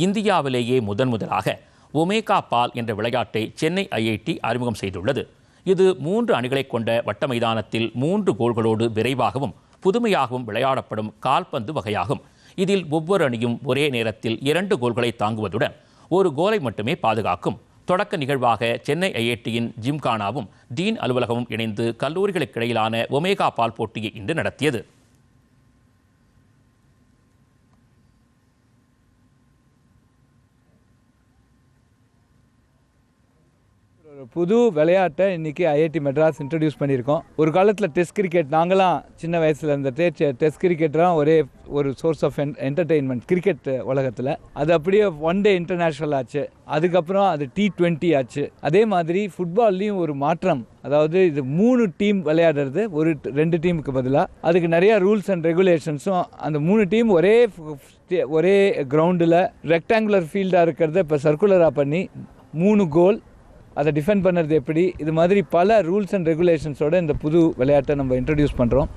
இந்தியாவிலேயே முதன்முதலாக ஒமேகா பால் என்ற விளையாட்டை சென்னை ஐஐடி அறிமுகம் செய்துள்ளது. இது 3 அணிகளை கொண்ட வட்ட மைதானத்தில் 3 கோல்களோடு விரைவாகவும் புதுமையாகவும் விளையாடப்படும் கால்பந்து வகையாகும். இதில் ஒவ்வொரு அணியும் ஒரே நேரத்தில் 2 கோல்களை தாங்குவதுடன் 1 கோலை மட்டுமே பாதுகாக்கும். தொடக்க நிகழ்வாக சென்னை ஐஐடியின் ஜிம்கானாவும் டீன் அலுவலகமும் இணைந்து கல்லூரிகளுக்கு இடையிலான ஒமேகா பால் போட்டியை இன்று நடத்தியது. புது விளையாட்டை இன்றைக்கி ஐஐடி மெட்ராஸ் இன்ட்ரடியூஸ் பண்ணியிருக்கோம். ஒரு காலத்தில் டெஸ்ட் கிரிக்கெட் நாங்களாம் சின்ன வயசில் இருந்த டெஸ்ட் கிரிக்கெட்லாம் ஒரே ஒரு சோர்ஸ் ஆஃப் என்டர்டெயின்மெண்ட் கிரிக்கெட் உலகத்தில். அது அப்படியே 1 டே இன்டர்நேஷ்னல் ஆச்சு. அதுக்கப்புறம் அது T20 ஆச்சு. அதே மாதிரி ஃபுட்பால்லையும் ஒரு மாற்றம். அதாவது இது 3 டீம் விளையாடுறது ஒரு 2 டீமுக்கு பதிலாக. அதுக்கு நிறையா ரூல்ஸ் அண்ட் ரெகுலேஷன்ஸும் அந்த 3 டீம் ஒரே கிரவுண்டில் ரெக்டாங்குலர் ஃபீல்டாக இருக்கிறத இப்போ சர்க்குலராக பண்ணி 3 கோல் அதை டிஃபெண்ட் பண்ணுறது எப்படி, இது மாதிரி பல ரூல்ஸ் அண்ட் ரெகுலேஷன்ஸோட இந்த புது விளையாட்டை நம்ம இன்ட்ரடியூஸ் பண்ணுறோம்.